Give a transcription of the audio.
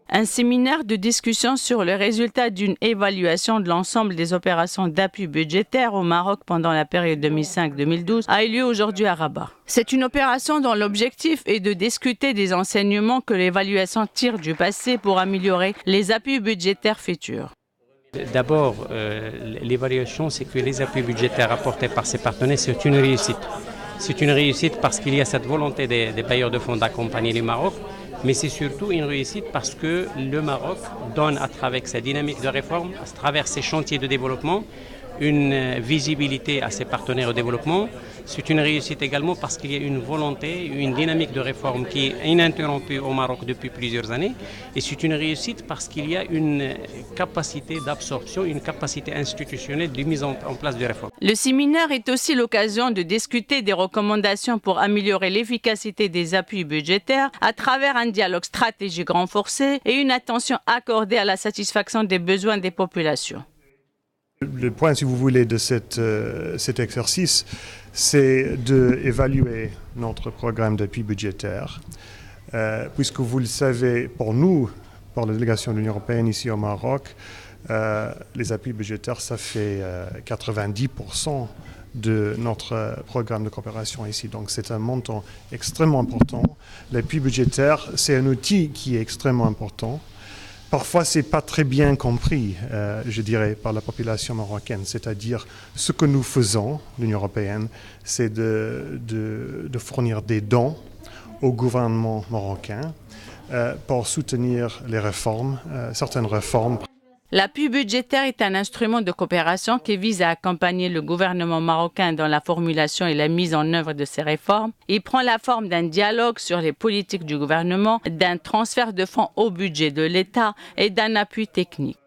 Un séminaire de discussion sur le résultat d'une évaluation de l'ensemble des opérations d'appui budgétaire au Maroc pendant la période 2005-2012 a eu lieu aujourd'hui à Rabat. C'est une opération dont l'objectif est de discuter des enseignements que l'évaluation tire du passé pour améliorer les appuis budgétaires futurs. D'abord, l'évaluation, c'est que les appuis budgétaires apportés par ces partenaires, c'est une réussite. C'est une réussite parce qu'il y a cette volonté des bailleurs de fonds d'accompagner le Maroc, mais c'est surtout une réussite parce que le Maroc donne, à travers sa dynamique de réforme, à travers ses chantiers de développement, une visibilité à ses partenaires au développement. C'est une réussite également parce qu'il y a une volonté, une dynamique de réforme qui est ininterrompue au Maroc depuis plusieurs années. Et c'est une réussite parce qu'il y a une capacité d'absorption, une capacité institutionnelle de mise en place de réformes. Le séminaire est aussi l'occasion de discuter des recommandations pour améliorer l'efficacité des appuis budgétaires à travers un dialogue stratégique renforcé et une attention accordée à la satisfaction des besoins des populations. Le point, si vous voulez, de cet exercice, c'est d'évaluer notre programme d'appui budgétaire. Puisque vous le savez, pour nous, pour la délégation de l'Union européenne ici au Maroc, les appuis budgétaires, ça fait 90% de notre programme de coopération ici. Donc c'est un montant extrêmement important. L'appui budgétaire, c'est un outil qui est extrêmement important. Parfois, ce n'est pas très bien compris, je dirais, par la population marocaine. C'est-à-dire, ce que nous faisons, l'Union européenne, c'est de fournir des dons au gouvernement marocain pour soutenir les réformes, certaines réformes. L'appui budgétaire est un instrument de coopération qui vise à accompagner le gouvernement marocain dans la formulation et la mise en œuvre de ses réformes. Il prend la forme d'un dialogue sur les politiques du gouvernement, d'un transfert de fonds au budget de l'État et d'un appui technique.